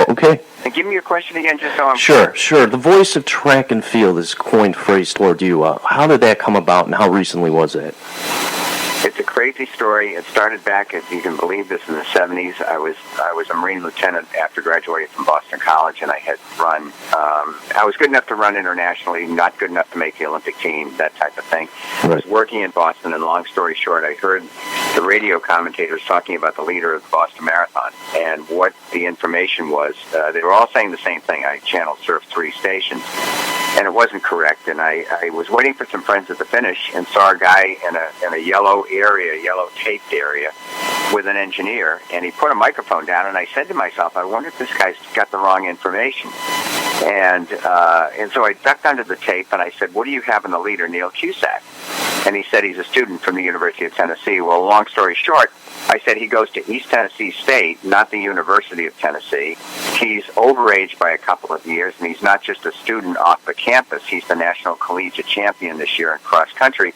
Okay. And give me your question again, just so I'm Sure. The voice of track and field is a coined phrase toward you. How did that come about, and how recently was it? It's a crazy story. It started back, if you can believe this, in the 70s. I was a Marine lieutenant after graduating from Boston College, and I had run. I was good enough to run internationally, not good enough to make the Olympic team, that type of thing. Right. I was working in Boston, and long story short, I heard the radio commentators talking about the leader of the Boston Marathon, and what the information was. They were all saying the same thing. I channel surfed 3 stations, and it wasn't correct. And I was waiting for some friends at the finish and saw a guy in a yellow taped area with an engineer, and he put a microphone down, and I said to myself, I wonder if this guy's got the wrong information. And so I ducked under the tape, and I said, what do you have in the leader, Neil Cusack? And he said he's a student from the University of Tennessee. Well, long story short, I said he goes to East Tennessee State, not the University of Tennessee. He's overaged by a couple of years, and he's not just a student off the campus. He's the national collegiate champion this year in cross country,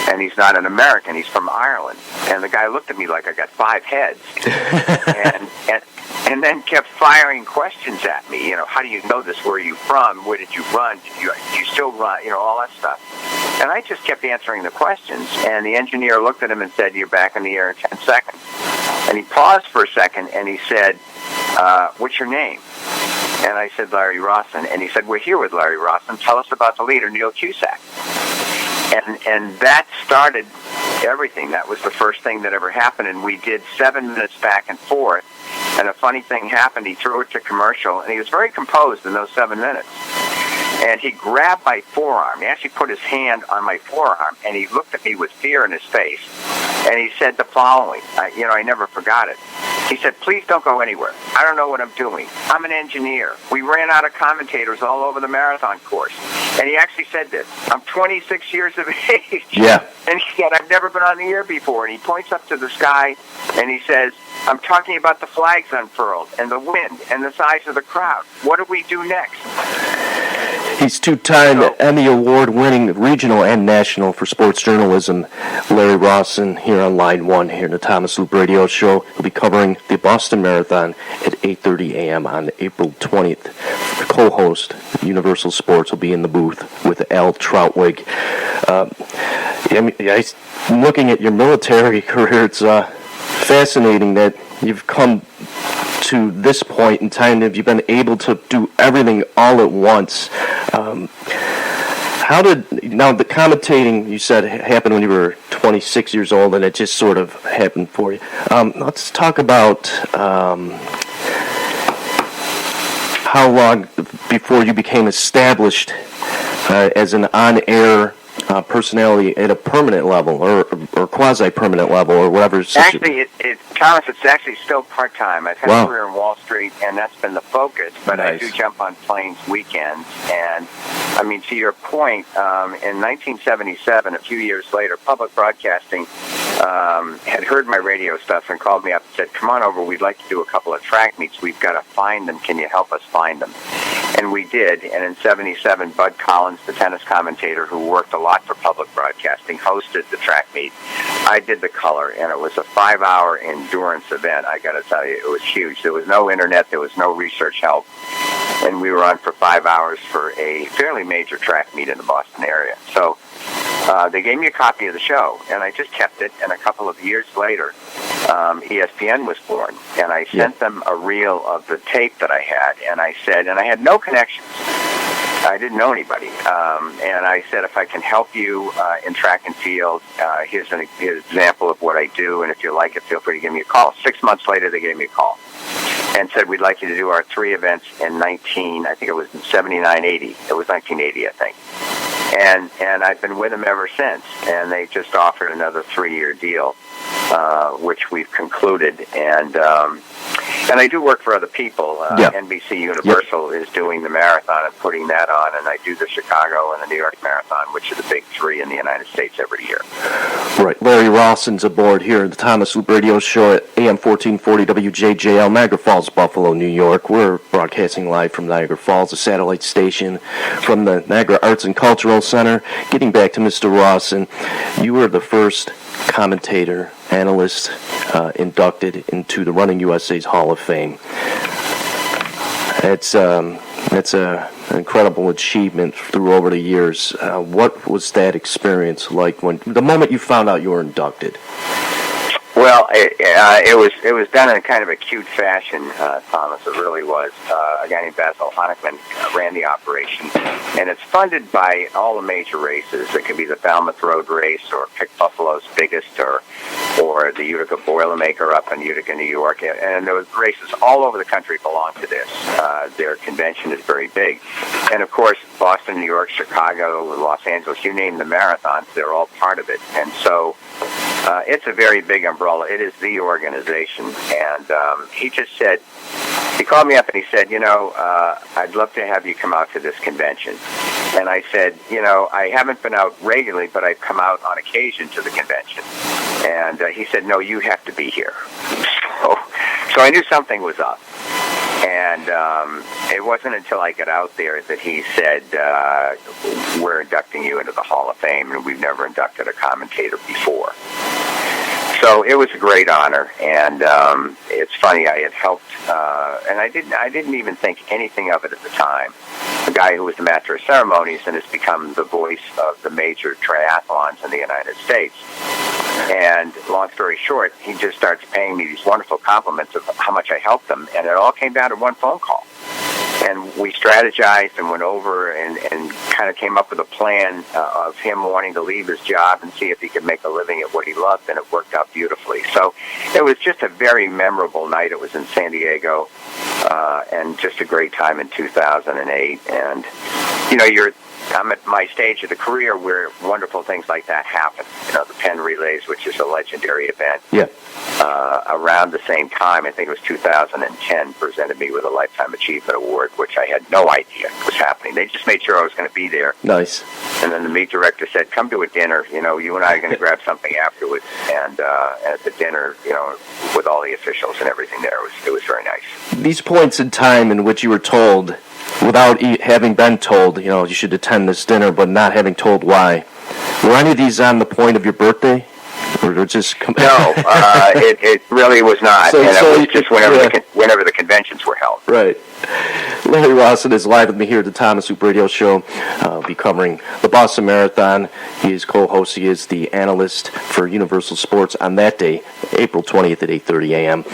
and he's not an American. He's from Ireland. And the guy looked at me like I got 5 heads, and then kept firing questions at me. How do you know this? Where are you from? Where did you run? Do you still run? All that stuff. And I just kept answering the questions, and the engineer looked at him and said, you're back in the air in 10 seconds. And he paused for a second, and he said, what's your name? And I said, Larry Rawson. And he said, we're here with Larry Rawson. Tell us about the leader, Neil Cusack. And that started everything. That was the first thing that ever happened, and we did 7 minutes back and forth. And a funny thing happened. He threw it to commercial, and he was very composed in those 7 minutes. And he grabbed my forearm. He actually put his hand on my forearm, and he looked at me with fear in his face. And he said the following. I never forgot it. He said, please don't go anywhere. I don't know what I'm doing. I'm an engineer. We ran out of commentators all over the marathon course. And he actually said this. I'm 26 years of age. Yeah. And he said, I've never been on the air before. And he points up to the sky, and he says, I'm talking about the flags unfurled and the wind and the size of the crowd. What do we do next? He's 2-time Emmy Award-winning regional and national for sports journalism, Larry Rawson, here on Line 1 here in the Thomas Loop Radio Show. He'll be covering the Boston Marathon at 8:30 a.m. on April 20th. The co-host, Universal Sports, will be in the booth with Al Troutwig. I'm looking at your military career. It's fascinating that you've come to this point in time. Have you been able to do everything all at once? Now the commentating, you said, happened when you were 26 years old, and it just sort of happened for you. Let's talk about how long before you became established as an on-air personality at a permanent level or quasi-permanent level or whatever. Actually, Thomas, it's actually still part-time. I've had a career in Wall Street, and that's been the focus, but nice. I do jump on planes weekends. And, to your point, in 1977, a few years later, Public Broadcasting had heard my radio stuff and called me up and said, come on over, we'd like to do a couple of track meets. We've got to find them. Can you help us find them? And we did. And in 77, Bud Collins, the tennis commentator who worked a lot for Public Broadcasting, hosted the track meet. I did the color, and it was a 5-hour endurance event. I got to tell you, it was huge. There was no internet. There was no research help. And we were on for 5 hours for a fairly major track meet in the Boston area. So they gave me a copy of the show, and I just kept it. And a couple of years later, ESPN was born, and I sent them a reel of the tape that I had, and I said, and I had no connections. I didn't know anybody, and I said, if I can help you in track and field, here's an example of what I do, and if you like it, feel free to give me a call. 6 months later, they gave me a call and said, we'd like you to do our 3 events in 79, 80. It was 1980, I think. And I've been with them ever since, and they just offered another 3-year deal, which we've concluded, and I do work for other people. NBC Universal is doing the marathon and putting that on, and I do the Chicago and the New York Marathon, which are the big 3 in the United States every year. Right. Larry Rawson's aboard here at the Thomas Loop Radio Show at AM 1440 WJJL, Niagara Falls, Buffalo, New York. We're broadcasting live from Niagara Falls, a satellite station from the Niagara Arts and Cultural Center. Getting back to Mr. Rawson, you were the first commentator, analyst, inducted into the Running USA's Hall of Fame. It's an incredible achievement through over the years. What was that experience like when the moment you found out you were inducted? Well, it was done in kind of a cute fashion, Thomas. It really was. A guy named Basil Honickman ran the operation, and it's funded by all the major races. It could be the Falmouth Road Race, or Pick Buffalo's Biggest, or the Utica Boilermaker up in Utica, New York. And those races all over the country belong to this. Their convention is very big. And, of course, Boston, New York, Chicago, Los Angeles, you name the marathons, they're all part of it. And so it's a very big umbrella. It is the organization. And he just said, he called me up and he said, I'd love to have you come out to this convention. And I said, I haven't been out regularly, but I've come out on occasion to the convention. And he said, no, you have to be here. So I knew something was up. And it wasn't until I got out there that he said, we're inducting you into the Hall of Fame, and we've never inducted a commentator before. So it was a great honor, and it's funny, I had helped, and I didn't even think anything of it at the time. A guy who was the master of ceremonies and has become the voice of the major triathlons in the United States. And long story short, he just starts paying me these wonderful compliments of how much I helped him, and it all came down to one phone call. And we strategized and went over and kind of came up with a plan of him wanting to leave his job and see if he could make a living at what he loved, and it worked out beautifully. So it was just a very memorable night. It was in San Diego, and just a great time in 2008. And, I'm at my stage of the career where wonderful things like that happen. The Penn Relays, which is a legendary event. Yeah. Around the same time, I think it was 2010, presented me with a Lifetime Achievement Award, which I had no idea was happening. They just made sure I was going to be there. Nice. And then the meet director said, come to a dinner. You and I are going to grab something afterwards. And at the dinner, with all the officials and everything there, it was very nice. These points in time in which you were told, without having been told, you should attend this dinner, but not having told why, were any of these on the point of your birthday? Or just No, it really was not. And it was just whenever the conventions were held. Right. Larry Rawson is live with me here at the Thomas Hoop Radio Show. I'll be covering the Boston Marathon. He is co-host. He is the analyst for Universal Sports on that day, April 20th at 8:30 a.m.